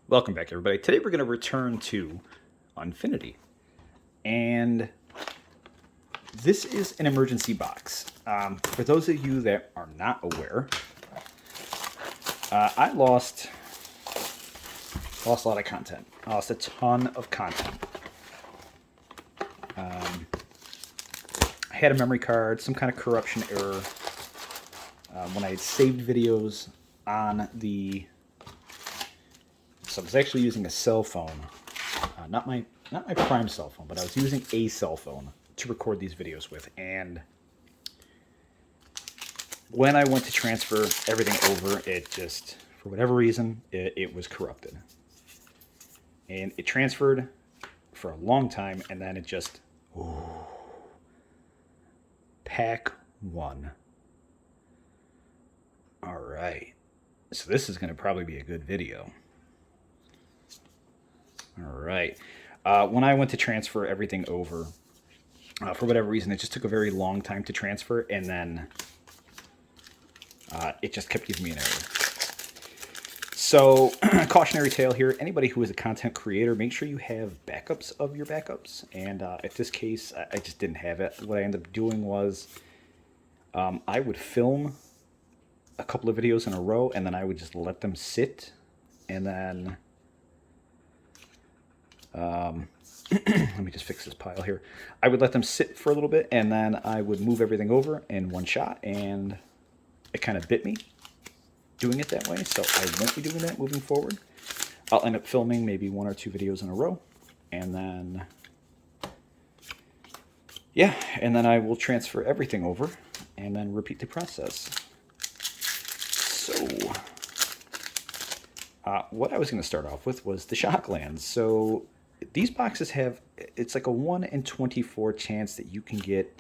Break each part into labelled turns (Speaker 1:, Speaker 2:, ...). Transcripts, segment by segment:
Speaker 1: Welcome back, everybody. Today we're going to return to Unfinity. And this is an emergency box. For those of you that are not aware, I lost a lot of content. I lost a ton of content. I had a memory card, some kind of corruption error. When I had saved videos on the... So I was actually using a cell phone, not my prime cell phone, but I was using a cell phone to record these videos with. And when I went to transfer everything over, it just, for whatever reason, it was corrupted. And it transferred for a long time, and then it just, pack one. All right. So this is going to probably be a good video. All right. When I went to transfer everything over, for whatever reason, it just took a very long time to transfer, and then it just kept giving me an error. So, cautionary tale here, anybody who is a content creator, make sure you have backups of your backups. And in this case, I just didn't have it. What I ended up doing was I would film a couple of videos in a row, and then I would just let them sit, and then... let me just fix this pile here. I would let them sit for a little bit, and then I would move everything over in one shot, and it kind of bit me doing it that way, so I won't be doing that moving forward. I'll end up filming maybe 1 or 2 videos in a row, and then, yeah, and then I will transfer everything over, and then repeat the process. So, what I was going to start off with was the shock lands. So, these boxes have, it's like a 1 in 24 chance that you can get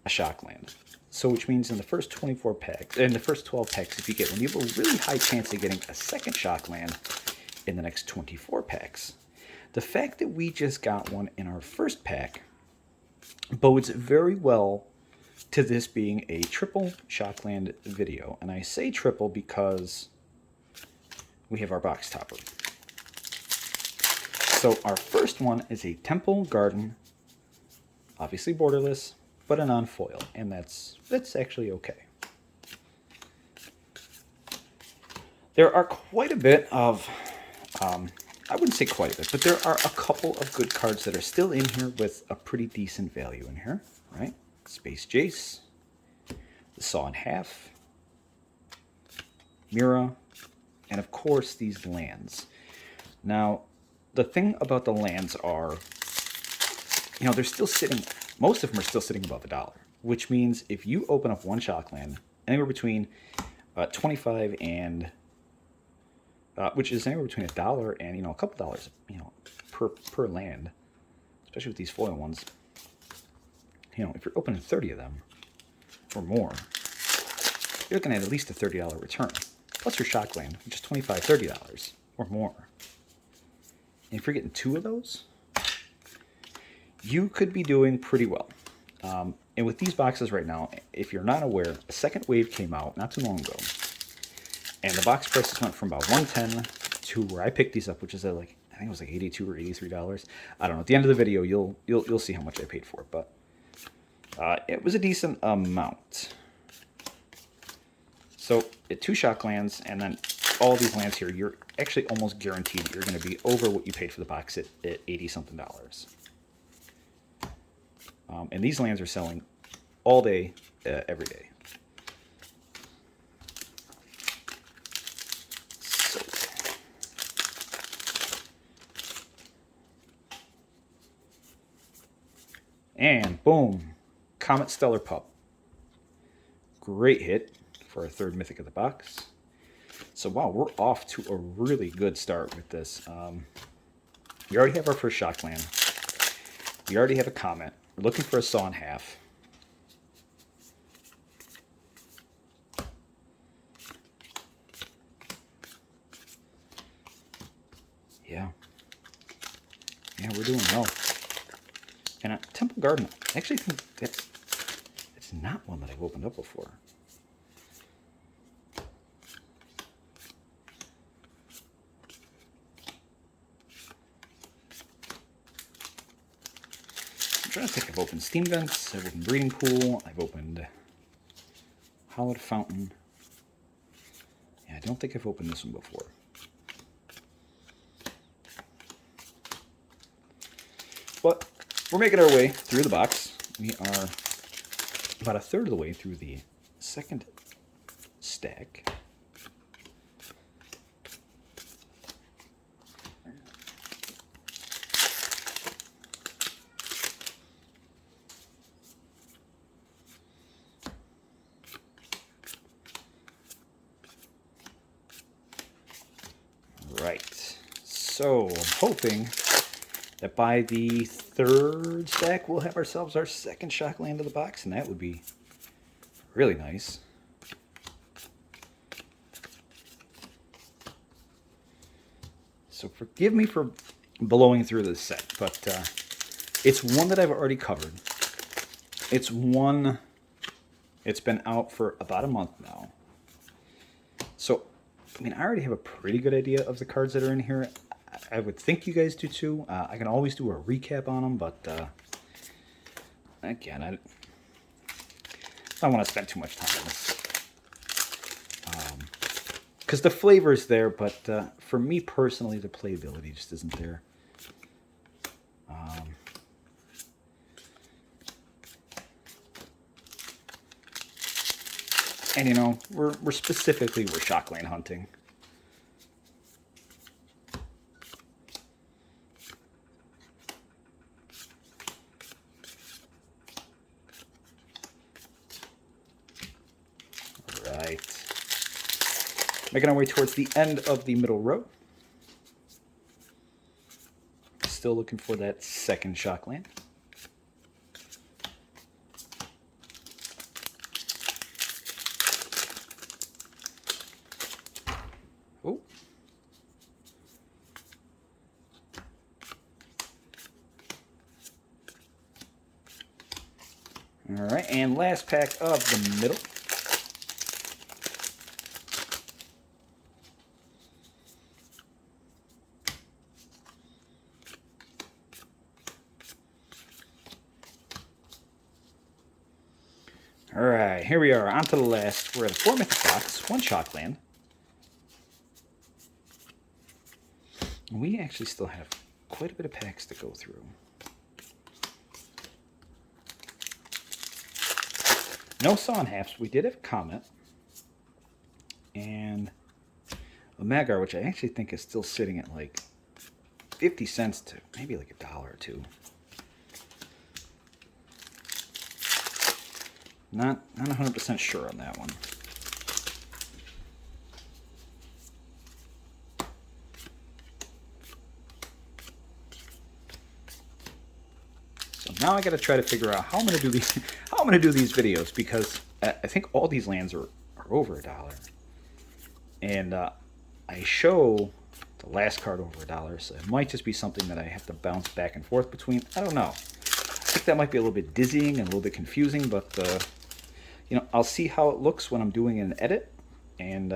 Speaker 1: a shock land. So which means in the first 24 packs, in the first 12 packs, if you get one, you have a really high chance of getting a second shock land in the next 24 packs. The fact that we just got one in our first pack bodes very well to this being a triple shock land video. And I say triple because we have our box topper. So our first one is a Temple Garden, obviously borderless, but a non-foil, and that's actually okay. There are quite a bit of, I wouldn't say quite a bit, but there are a couple of good cards that are still in here with a pretty decent value in here, right? Space Jace, the Saw in Half, Mira, and of course these lands. Now, the thing about the lands are, they're still sitting, most of them are still sitting above $1, which means if you open up one shock land, anywhere between 25 and, which is anywhere between $1 and, a couple dollars, per land, especially with these foil ones, if you're opening 30 of them or more, you're looking at least a $30 return, plus your shock land, which is $25, $30 or more. And if you're getting 2 of those, you could be doing pretty well. And with these boxes right now, if you're not aware, a second wave came out not too long ago. And the box prices went from about $110 to where I picked these up, which is at I think it was like $82 or $83. I don't know. At the end of the video, you'll see how much I paid for it. But it was a decent amount. So 2 shock lands, and then all these lands here, you're actually almost guaranteed that you're going to be over what you paid for the box at $80-something. And these lands are selling all day, every day. So, and boom, Comet Stellar Pup. Great hit for our 3rd Mythic of the box. So wow, we're off to a really good start with this. We already have our first shock land. We already have a Comet. We're looking for a Saw in Half. Yeah, we're doing well. And Temple Garden, I actually think it's not one that I've opened up before. I'm trying to think. I've opened Steam Vents, I've opened Breeding Pool, I've opened Hollowed Fountain. Yeah, I don't think I've opened this one before. But we're making our way through the box. We are about a third of the way through the second stack. Right. So I'm hoping that by the third stack we'll have ourselves our second shock land of the box, and that would be really nice. So forgive me for blowing through this set, but it's one that I've already covered. It's one, it's been out for about a month now. So, I mean, I already have a pretty good idea of the cards that are in here. I would think you guys do too. I can always do a recap on them, but again, I don't want to spend too much time on this. Because the flavor's there, but for me personally, the playability just isn't there. And you know, we're Shockland hunting. Right. Making our way towards the end of the middle row. Still looking for that second Shockland. Oh. All right, and last pack of the middle. All right, here we are, on to the last. We're at a 4-mythic box, 1 Shockland. We actually still have quite a bit of packs to go through. No Saw and Halves. We did have a comment. And a Magar, which I actually think is still sitting at like 50 cents to maybe like $1 or $2. Not 100% sure on that one. So now I got to try to figure out how I'm going to do these. How I'm going to do these videos, because I think all these lands are over $1, and I show the last card over $1, so it might just be something that I have to bounce back and forth between. I don't know. I think that might be a little bit dizzying and a little bit confusing, but you know, I'll see how it looks when I'm doing an edit. And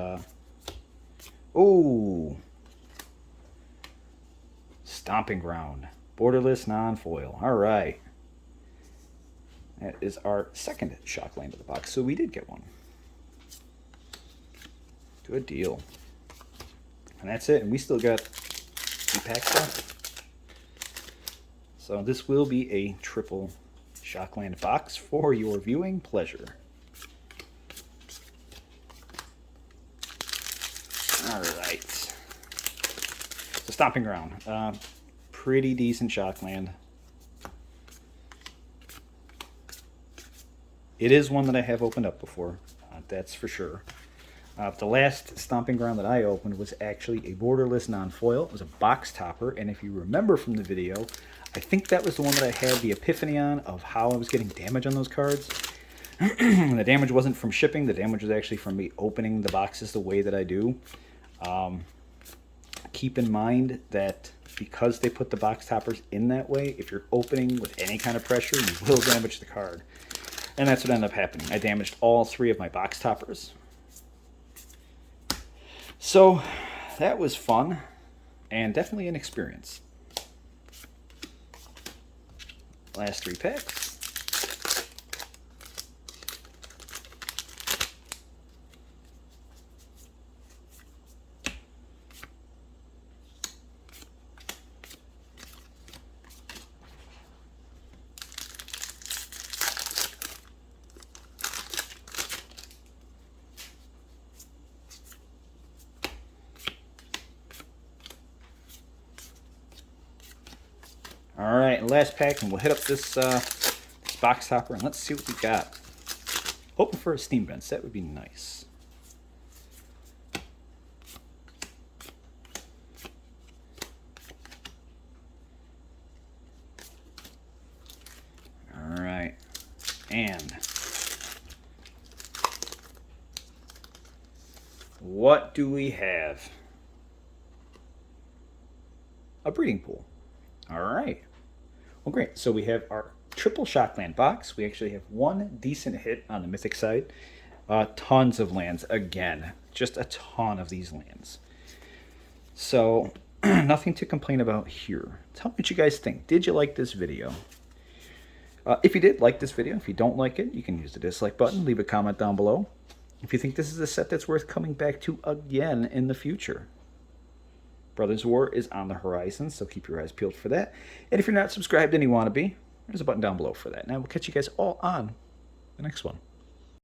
Speaker 1: oh, Stomping Ground, borderless non-foil. All right, that is our second Shockland of the box. So we did get one. Good deal. And that's it. And we still got 2 packs left. So this will be a triple Shockland box for your viewing pleasure. All right. So Stomping Ground. Pretty decent Shockland. It is one that I have opened up before. That's for sure. The last Stomping Ground that I opened was actually a borderless non-foil. It was a box topper, and if you remember from the video, I think that was the one that I had the epiphany on of how I was getting damage on those cards. The damage wasn't from shipping. The damage was actually from me opening the boxes the way that I do. Keep in mind that because they put the box toppers in that way, if you're opening with any kind of pressure, you will damage the card. And that's what ended up happening. I damaged all 3 of my box toppers. So that was fun and definitely an experience. Last 3 packs. All right, last pack, and we'll hit up this box topper, and let's see what we got. Hoping for a steam vent. That would be nice. All right, and what do we have? A breeding pool. All right. Well, great. So we have our triple Shockland box. We actually have one decent hit on the mythic side. Tons of lands again. Just a ton of these lands. So nothing to complain about here. Tell me what you guys think. Did you like this video? If you did like this video, if you don't like it, you can use the dislike button. Leave a comment down below. If you think this is a set that's worth coming back to again in the future. Brothers War is on the horizon, so keep your eyes peeled for that. And if you're not subscribed and you want to be, there's a button down below for that. Now we'll catch you guys all on the next one.